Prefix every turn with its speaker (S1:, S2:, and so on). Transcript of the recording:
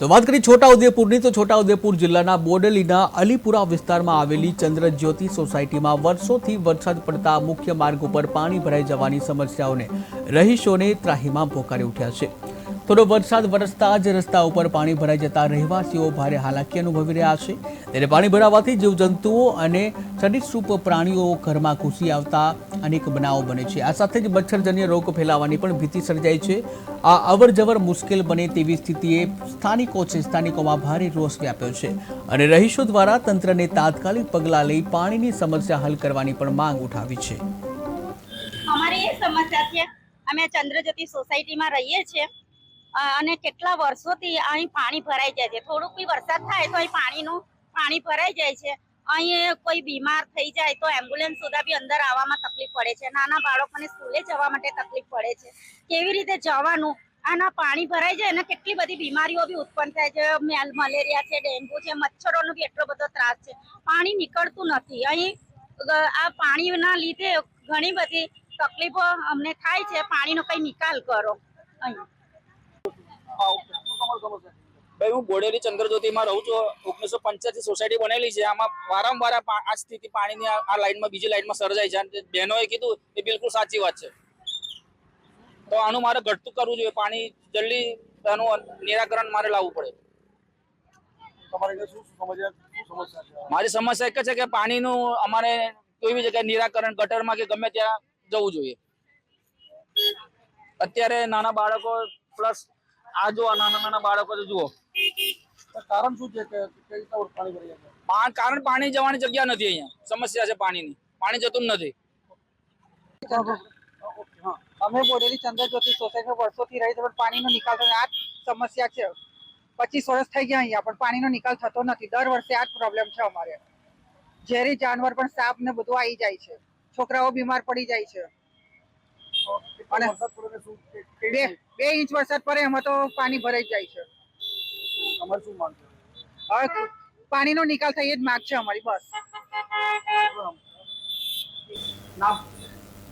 S1: તો વાત કરી છોટાઉદેપુરની તો છોટાઉદેપુર જિલ્લાના બોડેલીના અલીપુરા વિસ્તારમાં આવેલી ચંદ્રજ્યોતિ સોસાયટીમાં વર્ષોથી વરસાદ પડતા મુખ્ય માર્ગ ઉપર પાણી ભરાઈ જવાની સમસ્યાઓને રહીશોને ત્રાહિમામ પોકારી ઉઠ્યા છે। થોડો વરસાદ વરસતા જ રસ્તા ઉપર પાણી ભરાઈ જતા રહેવાસીઓ ભારે હાલાકી અનુભવી રહ્યા છે। ત્યારે પાણી ભરાવાથી જીવજંતુઓ અને સરીસૃપ પ્રાણીઓ ઘરમાં ઘૂસી આવતા અનેક બનાવો બને છે। આ સાથે જ મચ્છરજન્ય રોગ ફેલાવાની પણ ભીતિ સર્જાઈ છે। આ અવરજવર મુશ્કેલ બને તેવી સ્થિતિએ સ્થાનિકોમાં ભારે રોષ વ્યાપ્યો છે અને રહીશો દ્વારા તંત્રને તાત્કાલિક પગલાં લઈ પાણીની સમસ્યા હલ કરવાની પણ માંગ ઉઠાવી છે।
S2: અમારી એ સમસ્યા છે, અમે ચંદ્રજ્યોતિ સોસાયટીમાં રહીએ છીએ અને કેટલા વર્ષોથી અહીં પાણી ભરાઈ જાય છે। થોડુંક બી વરસાદ થાય તો અહીં પાણી ભરાઈ જાય છે। અહીં કોઈ બીમાર થઈ જાય તો એમ્બ્યુલન્સ સુધા બી અંદર આવવામાં તકલીફ પડે છે। નાના બાળકોને સ્કૂલે જવા માટે તકલીફ પડે છે। કેવી રીતે જવાનું? આના પાણી ભરાઈ જાય અને કેટલી બધી બીમારીઓ બી ઉત્પન્ન થાય છે। મલેરિયા છે, ડેન્ગ્યુ છે, મચ્છરોનો બી એટલો બધો ત્રાસ છે। પાણી નીકળતું નથી। અહીં આ પાણીના લીધે ઘણી બધી તકલીફો અમને થાય છે। પાણીનો કઈ નિકાલ કરો। અહીં
S3: ભાઈ હું બોડેલી ચંદ્રજ્યોતિમાં રહું છું। 1985 સોસાયટી બનેલી છે। આમાં વારંવાર આ સ્થિતિ પાણીની આ લાઈનમાં બીજી લાઈનમાં સર્જાય છે। બહેનોએ કીધું એ બિલકુલ સાચી વાત છે। તો આનું મારે ઘટતું કરવું જોઈએ। પાણી જલ્દી આનું નિરાકરણ મારે લાવવું પડે। મારી સમસ્યા એક જ છે કે પાણીનું અમારે કોઈ બી જગ્યાએ નિરાકરણ ગટરમાં કે ગમે ત્યાં જવું જોઈએ। અત્યારે નાના બાળકો પ્લસ આ જો નાના બાળકો જુઓ
S4: કારણ શું છે કે કઈ રીતના પાણી ભરી જાય છે?
S3: કારણ પાણી જવાની જગ્યા નથી। અહીંયા સમસ્યા છે પાણીની, પાણી જતું નથી।
S4: અમે બોડેલી ચંદ્રજ્યોતિ સોસાયટીમાં વર્ષોથી રહી છે, પણ પાણીનો નિકાલ થતો આ જ સમસ્યા છે। 25 વર્ષ થઈ ગયા અહીંયા, પણ પાણીનો નિકાલ થતો નથી। દર વર્ષે આ જ પ્રોબ્લેમ છે અમારે। ઝેરી જાનવર પણ સાપ ને બધું આવી જાય છે। છોકરાઓ બીમાર પડી જાય છે। અને 2 ઇંચ વરસાદ પડે એમાં તો પાણી ભરાઈ જાય છે। અમારે શું માંગ છે? હવે પાણીનો નિકાલ થઈ જ માંગ છે અમારી, બસ।
S3: નામ